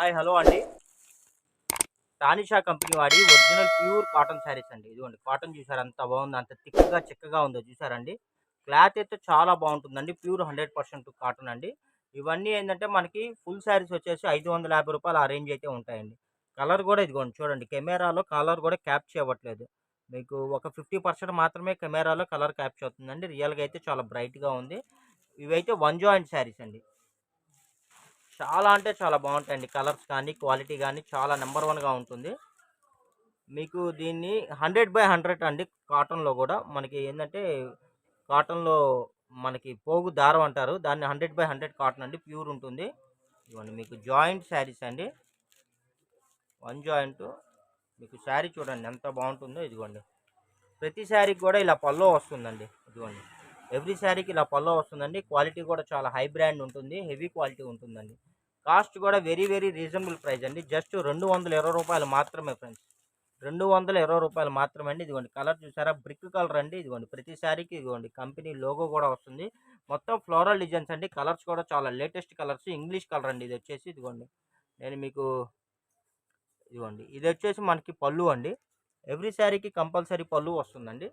Hi hello అండి. Tanisha company వాడి original pure cotton saris అండి. ఇదిగోండి కాటన్ చూసారా ఎంత బాగుందో, అంత థిక్‌గా చిక్కగా ఉందో చూసారండి. క్లాత్ అయితే చాలా బాగుంటుందండి. ప్యూర్ 100% కాటన్ అండి. ఇవన్నీ ఏంటంటే మనకి ఫుల్ శారీస్ వచ్చేసి రూ. 550 ఆ రేంజ్ అయితే ఉంటాయండి. కలర్ కూడా ఇదిగోండి చూడండి, కెమెరాలో కలర్ కూడా క్యాప్చర్ అవ్వట్లేదు. మీకు ఒక 50% మాత్రమే కెమెరాలో కలర్ క్యాప్చర్ అవుతుందండి. రియల్‌గా అయితే చాలా బ్రైట్‌గా ఉంది. ఇవైతే వన్ జాయింట్ శారీస్ అండి. చాలా అంటే చాలా బాగుంటాయండి. కలర్స్ కానీ, క్వాలిటీ కానీ చాలా నంబర్ వన్‌గా ఉంటుంది. మీకు దీన్ని 100/100 అండి. కాటన్‌లో గూడా మనకి ఏందంటే, కాటన్‌లో మనకి పోగు దారం అంటారు. దాన్ని 100/100 కాటన్ అండి. ప్యూర్ ఉంటుంది. ఇదిగోండి మీకు జాయింట్ శారీస్ అండి. One joint. మీకు శారీ చూడండి ఎంత బాగుంటుందో. ఇదిగోండి ప్రతి శారీకి కూడా ఇలా పల్లో వస్తుందండి. ఇదిగోండి ఎవ్రీ శారీకి ఇలా పల్లో వస్తుందండి. క్వాలిటీ కూడా చాలా హై బ్రాండ్ ఉంటుంది. హెవీ క్వాలిటీ ఉంటుందండి. కాస్ట్ కూడా వెరీ వెరీ రీజనబుల్ ప్రైస్ అండి. జస్ట్ రూ. 220 మాత్రమే ఫ్రెండ్స్. రూ. 220 మాత్రమే అండి. ఇదిగోండి కలర్ చూసారా, బ్రిక్ కలర్ అండి. ఇదిగోండి ప్రతి శారీకి ఇదిగోండి కంపెనీ లోగో కూడా వస్తుంది. మొత్తం ఫ్లోరల్ డిజైన్స్ అండి. కలర్స్ కూడా చాలా లేటెస్ట్ కలర్స్. ఇంగ్లీష్ కలర్ అండి ఇది వచ్చేసి. ఇదిగోండి నేను మీకు ఇదిగోండి ఇది వచ్చేసి మనకి పళ్ళు అండి. ఎవ్రీ శారీకి కంపల్సరీ పళ్ళు వస్తుందండి.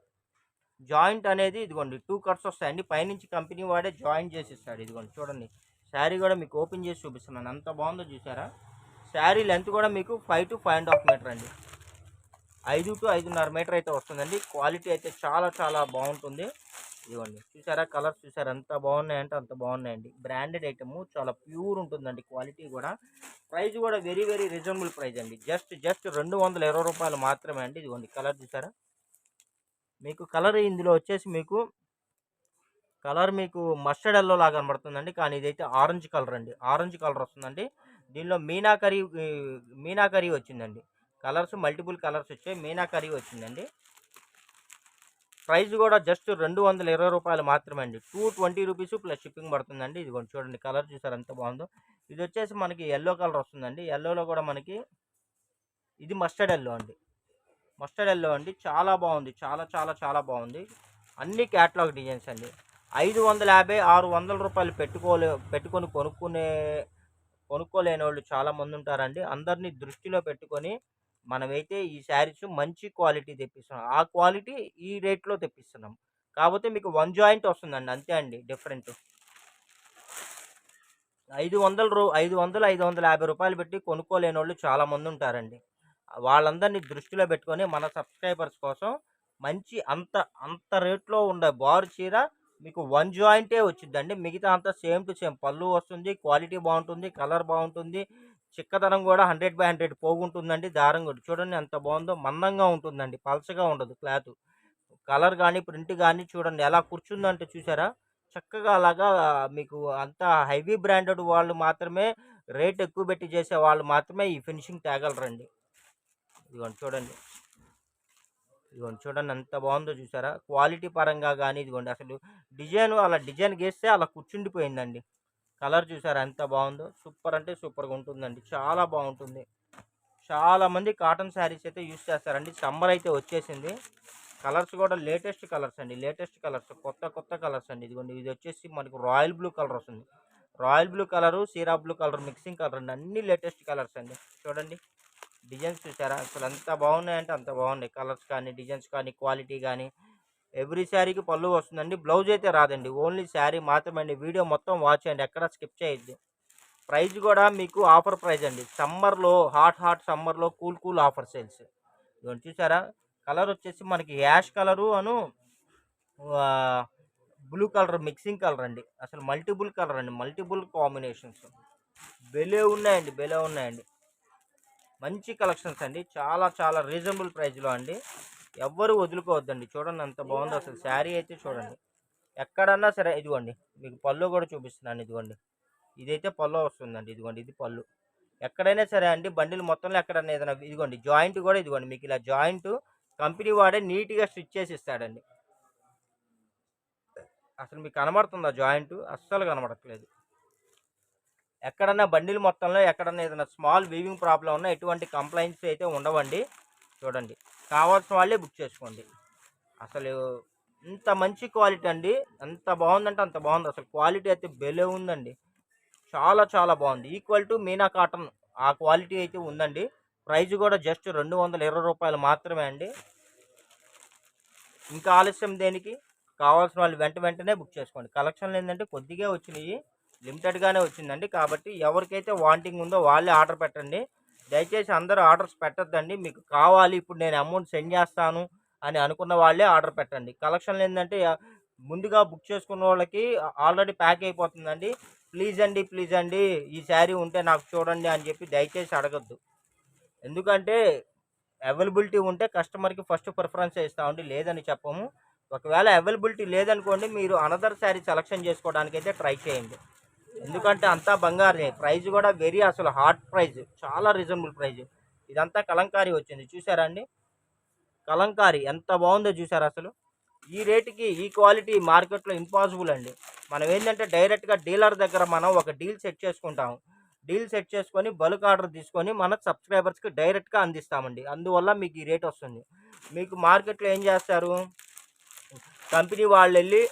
జాయింట్ అనేది ఇదిగోండి 2 కట్స్ వస్తాయండి. పైనుంచి కంపెనీ వాడే జాయింట్ చేసి ఇస్తాడు. ఇదిగోండి చూడండి శారీ కూడా మీకు ఓపెన్ చేసి చూపిస్తున్నాను. ఎంత బాగుందో చూసారా. శారీ లెంత్ కూడా మీకు 5 to 5.5 మీటర్ అండి. 5 to 5.5 మీటర్ అయితే వస్తుందండి. క్వాలిటీ అయితే చాలా చాలా బాగుంటుంది. ఇదిగోండి చూసారా, కలర్స్ చూసారా ఎంత బాగున్నాయంటే అంత బాగున్నాయండి. బ్రాండెడ్ ఐటమ్, చాలా ప్యూర్ ఉంటుందండి. క్వాలిటీ కూడా, ప్రైస్ కూడా వెరీ వెరీ రీజనబుల్ ప్రైస్ అండి. జస్ట్ రూ. 220 మాత్రమే అండి. ఇదిగోండి కలర్ చూసారా. మీకు కలర్ ఇందులో వచ్చేసి మీకు మస్టర్డ్ ఎల్లో లాగా కనబడుతుందండి. కానీ ఇదైతే ఆరెంజ్ కలర్ అండి. ఆరెంజ్ కలర్ వస్తుందండి. దీనిలో మీనాకరీ వచ్చిందండి. కలర్స్ మల్టిపుల్ కలర్స్ వచ్చాయి. మీనాకరీ వచ్చిందండి. ప్రైస్ కూడా జస్ట్ రూ. 220 మాత్రమే అండి. 220 రూపీస్ ప్లస్ షిప్పింగ్ పడుతుందండి. ఇదిగోండి చూడండి కలర్ చూసారు ఎంత బాగుందో. ఇది వచ్చేసి మనకి ఎల్లో కలర్ వస్తుందండి. ఎల్లోలో కూడా మనకి ఇది మస్టర్డ్ ఎల్లో అండి. మస్టర్డ్ ఎల్లో అండి. చాలా బాగుంది. చాలా చాలా చాలా బాగుంది. అన్ని క్యాటలాగ్ డిజైన్స్ అండి. 550 600 పెట్టుకొని కొనుక్కోలేని వాళ్ళు చాలామంది ఉంటారండి. అందరినీ దృష్టిలో పెట్టుకొని మనమైతే ఈ శారీస్ మంచి క్వాలిటీ తెప్పిస్తున్నాం. ఆ క్వాలిటీ ఈ రేట్లో తెప్పిస్తున్నాం. కాకపోతే మీకు వన్ జాయింట్ వస్తుందండి అంతే అండి డిఫరెంట్. 500, 550 పెట్టి కొనుక్కోలేని వాళ్ళు చాలామంది ఉంటారండి. వాళ్ళందరినీ దృష్టిలో పెట్టుకొని మన సబ్స్క్రైబర్స్ కోసం మంచి అంత అంత రేట్లో ఉండే బారు చీర మీకు వన్ జాయింటే వచ్చిద్దండి. మిగతా అంతా సేమ్ టు సేమ్ పళ్ళు వస్తుంది. క్వాలిటీ బాగుంటుంది. కలర్ బాగుంటుంది. చిక్కదనం కూడా 100/100 పోగుంటుందండి. దారం కూడా చూడండి ఎంత బాగుందో. మందంగా ఉంటుందండి. పలచగా ఉండదు క్లాత్. కలర్ కానీ ప్రింట్ కానీ చూడండి ఎలా కూర్చుందంటే చూసారా. చక్కగా అలాగా మీకు అంత హెవీ బ్రాండెడ్ వాళ్ళు మాత్రమే, రేట్ ఎక్కువ పెట్టి చేసే వాళ్ళు మాత్రమే ఈ ఫినిషింగ్ తేగలరండి. ఇదిగోండి చూడండి ఎంత బాగుందో చూసారా. క్వాలిటీ పరంగా కానీ ఇదిగోండి అసలు డిజైన్ గీస్తే అలా కూర్చుండిపోయిందండి. కలర్ చూసారా ఎంత బాగుందో. సూపర్ అంటే సూపర్గా ఉంటుందండి. చాలా బాగుంటుంది. చాలా మంది కాటన్ శారీస్ అయితే యూస్ చేస్తారండి. సమ్మర్ అయితే వచ్చేసింది. కలర్స్ కూడా లేటెస్ట్ కలర్స్ అండి. లేటెస్ట్ కలర్స్, కొత్త కొత్త కలర్స్ అండి. ఇదిగోండి ఇది వచ్చేసి మనకు రాయల్ బ్లూ కలర్ వస్తుంది. రాయల్ బ్లూ కలరు, సీరా బ్లూ కలర్ మిక్సింగ్ కలర్ అండి. అన్ని లేటెస్ట్ కలర్స్ అండి. చూడండి డిజైన్స్ చూసారా అసలు ఎంత బాగున్నాయంటే అంత బాగున్నాయి. కలర్స్ కానీ, డిజైన్స్ కానీ, క్వాలిటీ కానీ. ఎవ్రీ శారీకి పళ్ళు వస్తుందండి. బ్లౌజ్ అయితే రాదండి. ఓన్లీ శారీ మాత్రమే అండి. వీడియో మొత్తం వాచ్ చేయండి, ఎక్కడ స్కిప్ చేయొద్దు. ప్రైస్ కూడా మీకు ఆఫర్ ప్రైస్ అండి. సమ్మర్లో హాట్ సమ్మర్లో కూల్ ఆఫర్ సేల్స్. ఇదిగోండి చూసారా. కలర్ వచ్చేసి మనకి ash colour blue colour mixing colour అండి. అసలు మల్టిపుల్ కలర్ అండి. మల్టిపుల్ కాంబినేషన్స్ భలే ఉన్నాయండి. మంచి కలెక్షన్స్ అండి. చాలా చాలా రీజనబుల్ ప్రైస్లో అండి. ఎవ్వరు వదులుకోవద్దండి. చూడండి ఎంత బాగుందో అసలు శారీ అయితే చూడండి. ఎక్కడన్నా సరే ఇదిగోండి మీకు పళ్ళు కూడా చూపిస్తున్నాను. ఇదిగోండి ఇదైతే పళ్ళు వస్తుందండి. ఇదిగోండి ఇది పళ్ళు. ఎక్కడైనా సరే అండి బండిల్ మొత్తంలో ఎక్కడన్నా ఏదైనా ఇదిగోండి జాయింట్ కూడా ఇదిగోండి మీకు ఇలా జాయింట్ కంపెనీ వాడే నీట్గా స్టిచ్ చేసి ఇస్తాడండి. అసలు మీకు కనబడుతుందా జాయింట్? అస్సలు కనబడట్లేదు. ఎక్కడన్నా బండిల్ మొత్తంలో ఎక్కడన్నా ఏదైనా స్మాల్ వీవింగ్ ప్రాబ్లం ఉన్నా ఎటువంటి కంప్లైంట్స్ అయితే ఉండవండి. చూడండి కావాల్సిన వాళ్ళే బుక్ చేసుకోండి. అసలు ఇంత మంచి క్వాలిటీ అండి. ఎంత బాగుందంటే అంత బాగుంది. అసలు క్వాలిటీ అయితే భలే ఉందండి. చాలా చాలా బాగుంది. ఈక్వల్ టు మీనా కాటన్ ఆ క్వాలిటీ అయితే ఉందండి. ప్రైస్ కూడా జస్ట్ రూ. 220 మాత్రమే అండి. ఇంకా ఆలస్యం దేనికి? కావాల్సిన వాళ్ళు వెంటనే బుక్ చేసుకోండి. కలెక్షన్లు ఏంటంటే కొద్దిగా వచ్చినాయి, లిమిటెడ్గానే వచ్చిందండి. కాబట్టి ఎవరికైతే వాంటింగ్ ఉందో వాళ్ళే ఆర్డర్ పెట్టండి. దయచేసి అందరూ ఆర్డర్స్ పెట్టొద్దండి. మీకు కావాలి ఇప్పుడు నేను అమౌంట్ సెండ్ చేస్తాను అని అనుకున్న వాళ్ళే ఆర్డర్ పెట్టండి. కలెక్షన్లు ఏంటంటే ముందుగా బుక్ చేసుకున్న వాళ్ళకి ఆల్రెడీ ప్యాక్ అయిపోతుందండి. ప్లీజ్ అండి ఈ శారీ ఉంటే నాకు చూడండి అని చెప్పి దయచేసి అడగొద్దు. ఎందుకంటే అవైలబిలిటీ ఉంటే కస్టమర్కి ఫస్ట్ ప్రిఫరెన్స్ ఇస్తామండి, లేదని చెప్పము. ఒకవేళ అవైలబిలిటీ లేదనుకోండి, మీరు అనదర్ శారీ సెలెక్షన్ చేసుకోవడానికి అయితే ట్రై చేయండి. ఎందుకంటే అంతా బంగారే. ప్రైస్ కూడా అసలు హాట్ ప్రైస్, చాలా రీజనబుల్ ప్రైస్. ఇదంతా కలంకారీ వచ్చింది చూసారా అండి? కలంకారీ ఎంత బాగుందో చూసారా అసలు? ఈ రేటుకి ఈ క్వాలిటీ మార్కెట్లో ఇంపాసిబుల్ అండి. మనం ఏంటంటే డైరెక్ట్గా డీలర్ దగ్గర మనం ఒక డీల్ సెట్ చేసుకుంటాం. డీల్ సెట్ చేసుకొని బల్క్ ఆర్డర్ తీసుకొని మన సబ్స్క్రైబర్స్కి డైరెక్ట్గా అందిస్తామండి. అందువల్ల మీకు ఈ రేట్ వస్తుంది. మీకు మార్కెట్లో ఏం చేస్తారు, కంపెనీ వాళ్ళు వెళ్ళి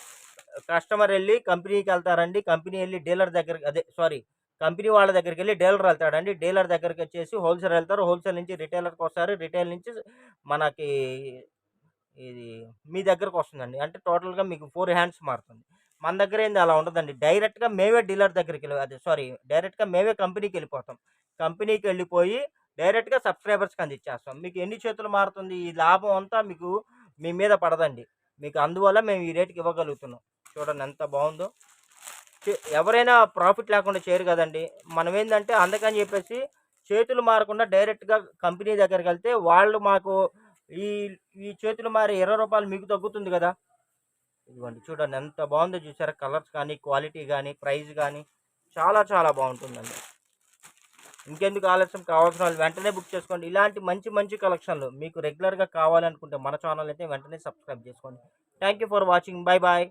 కస్టమర్ వెళ్ళి కంపెనీకి వెళ్తారండి. కంపెనీ వెళ్ళి డీలర్ దగ్గరికి కంపెనీ వాళ్ళ దగ్గరికి వెళ్ళి డీలర్ వెళ్తాడండి. డీలర్ దగ్గరికి వచ్చేసి హోల్సేల్ వెళ్తారు. హోల్సేల్ నుంచి రిటైలర్కి వస్తారు. రిటైల్ నుంచి మనకి ఇది మీ దగ్గరకు వస్తుందండి. అంటే టోటల్గా మీకు 4 హ్యాండ్స్ మారుతుంది. మన దగ్గర ఏంది అలా ఉండదండి. డైరెక్ట్గా మేమే డీలర్ దగ్గరికి డైరెక్ట్గా మేమే కంపెనీకి వెళ్ళిపోతాం. కంపెనీకి వెళ్ళిపోయి డైరెక్ట్గా సబ్స్క్రైబర్స్కి అందించేస్తాం. మీకు ఎన్ని చేతులు మారుతుంది, ఈ లాభం అంతా మీకు మీ మీద పడదండి. మీకు అందువల్ల మేము ఈ రేటుకి ఇవ్వగలుగుతున్నాం. చూడండి ఎంత బాగుందో. ఎవరైనా ప్రాఫిట్ లేకుండా చేయరు కదండి. మనం ఏంటంటే అందుకని చెప్పేసి చేతులు మారకుండా డైరెక్ట్గా కంపెనీ దగ్గరికి వెళ్తే వాళ్ళు మాకు ఈ ఈ చేతులు మారి రూ. 20 మీకు తగ్గుతుంది కదా. ఇదిగోండి చూడండి ఎంత బాగుందో చూసారా? కలర్స్ కానీ, క్వాలిటీ కానీ, ప్రైస్ కానీ చాలా చాలా బాగుంటుందండి. ఇంకెందుకు ఆలస్యం, కావాల్సిన వాళ్ళు వెంటనే బుక్ చేసుకోండి. ఇలాంటి మంచి మంచి కలెక్షన్లు మీకు రెగ్యులర్గా కావాలనుకుంటే మన ఛానల్ అయితే వెంటనే సబ్స్క్రైబ్ చేసుకోండి. Thank you for watching. Bye bye.